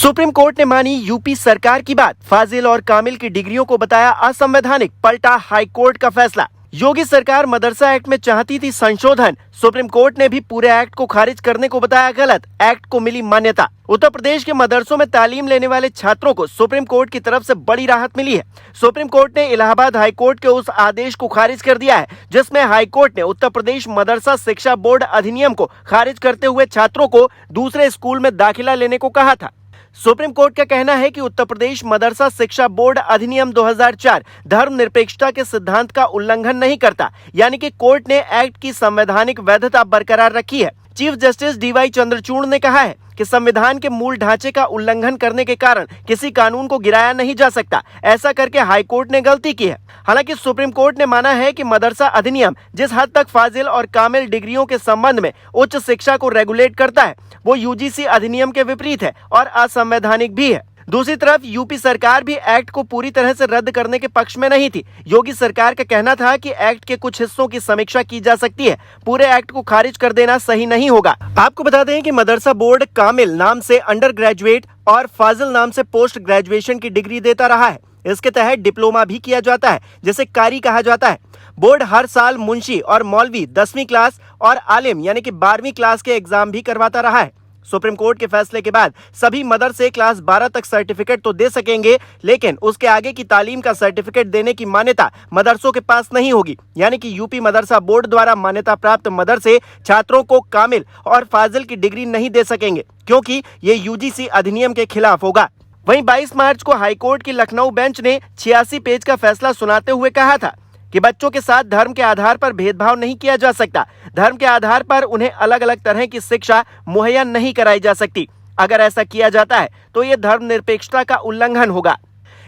Supreme court ने मानी UP सरकार की बात, फाजिल और कामिल की डिग्रियों को बताया असंवैधानिक, पलटा हाई कोर्ट का फैसला। योगी सरकार मदरसा एक्ट में चाहती थी संशोधन, सुप्रीम कोर्ट ने भी पूरे एक्ट को खारिज करने को बताया गलत, एक्ट को मिली मान्यता। उत्तर प्रदेश के मदरसों में तालीम लेने वाले छात्रों को सुप्रीम कोर्ट की तरफ से बड़ी राहत मिली है। सुप्रीम कोर्ट ने इलाहाबाद हाई कोर्ट के उस आदेश को खारिज कर दिया है जिसमें हाई कोर्ट ने उत्तर प्रदेश मदरसा शिक्षा बोर्ड अधिनियम को खारिज करते हुए छात्रों को दूसरे स्कूल में दाखिला लेने को कहा था। सुप्रीम कोर्ट का कहना है कि उत्तर प्रदेश मदरसा शिक्षा बोर्ड अधिनियम 2004 धर्मनिरपेक्षता के सिद्धांत का उल्लंघन नहीं करता, यानी कि कोर्ट ने एक्ट की संवैधानिक वैधता बरकरार रखी है। चीफ जस्टिस डीवाई चंद्रचूड़ ने कहा है कि संविधान के मूल ढांचे का उल्लंघन करने के कारण किसी कानून को गिराया नहीं जा सकता। ऐसा करके हाई कोर्ट ने गलती की है। हालांकि सुप्रीम कोर्ट ने माना है कि मदरसा अधिनियम जिस हद तक फाजिल और कामिल डिग्रियों के संबंध में उच्च शिक्षा को रेगुलेट करता है वो यूजीसी अधिनियम के विपरीत है और असंवैधानिक भी है। दूसरी तरफ यूपी सरकार भी एक्ट को पूरी तरह से रद्द करने के पक्ष में नहीं थी। योगी सरकार का कहना था कि एक्ट के कुछ हिस्सों की समीक्षा की जा सकती है, पूरे एक्ट को खारिज कर देना सही नहीं होगा। आपको बता दें कि मदरसा बोर्ड कामिल नाम से अंडर ग्रेजुएट और फाजिल नाम से पोस्ट ग्रेजुएशन की डिग्री देता रहा है। इसके तहत डिप्लोमा भी किया जाता है जिसे कारी कहा जाता है। बोर्ड हर साल मुंशी और मौलवी 10वीं क्लास और आलिम यानी कि 12वीं क्लास के एग्जाम भी करवाता रहा है। सुप्रीम कोर्ट के फैसले के बाद सभी मदरसे क्लास 12 तक सर्टिफिकेट तो दे सकेंगे, लेकिन उसके आगे की तालीम का सर्टिफिकेट देने की मान्यता मदरसों के पास नहीं होगी। यानी कि यूपी मदरसा बोर्ड द्वारा मान्यता प्राप्त मदरसे छात्रों को कामिल और फाजिल की डिग्री नहीं दे सकेंगे, क्योंकि ये यूजीसी अधिनियम के खिलाफ होगा। वहीं 22 मार्च को हाईकोर्ट की लखनऊ बेंच ने 86 पेज का फैसला सुनाते हुए कहा था कि बच्चों के साथ धर्म के आधार पर भेदभाव नहीं किया जा सकता। धर्म के आधार पर उन्हें अलग अलग तरह की शिक्षा मुहैया नहीं कराई जा सकती। अगर ऐसा किया जाता है तो ये धर्मनिरपेक्षता का उल्लंघन होगा।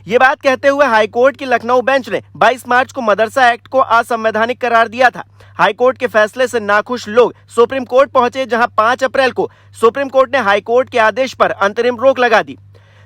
ये बात कहते हुए हाईकोर्ट की लखनऊ बेंच ने 22 मार्च को मदरसा एक्ट को असंवैधानिक करार दिया था। हाईकोर्ट के फैसले से नाखुश लोग सुप्रीम कोर्ट पहुंचे, जहां 5 अप्रैल को सुप्रीम कोर्ट ने हाईकोर्ट के आदेश पर अंतरिम रोक लगा दी।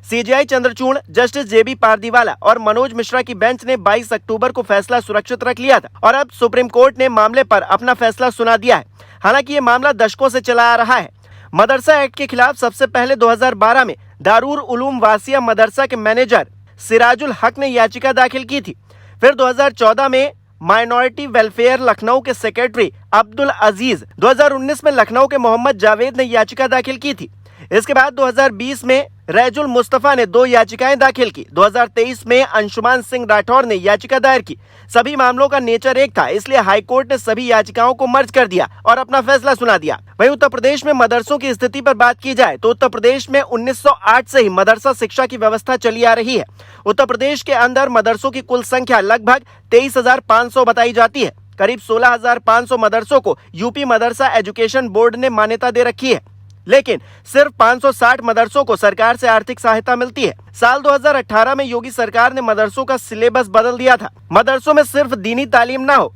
सीजेआई चंद्रचूड़, जस्टिस जेबी पारदीवाला और मनोज मिश्रा की बेंच ने 22 अक्टूबर को फैसला सुरक्षित रख लिया था और अब सुप्रीम कोर्ट ने मामले पर अपना फैसला सुना दिया है। हालांकि ये मामला दशकों से चला आ रहा है। मदरसा एक्ट के खिलाफ सबसे पहले 2012 में दारुल उलूम वासिया मदरसा के मैनेजर सिराजुल हक ने याचिका दाखिल की थी। फिर 2014 में माइनॉरिटी वेलफेयर लखनऊ के सेक्रेटरी अब्दुल अजीज, 2019 में लखनऊ के मोहम्मद जावेद ने याचिका दाखिल की थी। इसके बाद 2020 में रैजुल मुस्तफा ने 2 याचिकाएं दाखिल की। 2023 में अंशुमान सिंह राठौर ने याचिका दायर की। सभी मामलों का नेचर एक था, इसलिए हाईकोर्ट ने सभी याचिकाओं को मर्ज कर दिया और अपना फैसला सुना दिया। वहीं उत्तर प्रदेश में मदरसों की स्थिति पर बात की जाए तो उत्तर प्रदेश में 1908 से ही मदरसा शिक्षा की व्यवस्था चली आ रही है। उत्तर प्रदेश के अंदर मदरसों की कुल संख्या लगभग 23,500 बताई जाती है। करीब 16,500 मदरसों को यूपी मदरसा एजुकेशन बोर्ड ने मान्यता दे रखी है, लेकिन सिर्फ 560 मदरसों को सरकार से आर्थिक सहायता मिलती है। साल 2018 में योगी सरकार ने मदरसों का सिलेबस बदल दिया था। मदरसों में सिर्फ दीनी तालीम ना हो,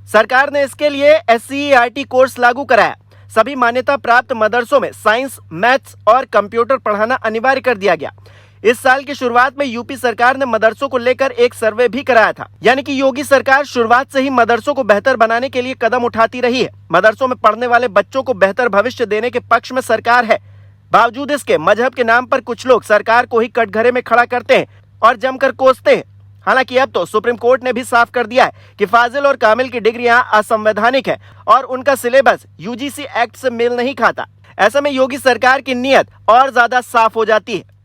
सरकार ने इसके लिए SCERT कोर्स लागू कराया। सभी मान्यता प्राप्त मदरसों में साइंस, मैथ्स और कंप्यूटर पढ़ाना अनिवार्य कर दिया गया। इस साल की शुरुआत में यूपी सरकार ने मदरसों को लेकर एक सर्वे भी कराया था। यानी कि योगी सरकार शुरुआत से ही मदरसों को बेहतर बनाने के लिए कदम उठाती रही है। मदरसों में पढ़ने वाले बच्चों को बेहतर भविष्य देने के पक्ष में सरकार है। बावजूद इसके मजहब के नाम पर कुछ लोग सरकार को ही कटघरे में खड़ा करते हैं और जमकर कोसते हैं। हालांकि अब तो सुप्रीम कोर्ट ने भी साफ कर दिया है कि फाजिल और कामिल की डिग्रियां असंवैधानिक है और उनका सिलेबस यूजीसी एक्ट से मेल नहीं खाता। ऐसे में योगी सरकार की नीयत और ज्यादा साफ हो जाती है।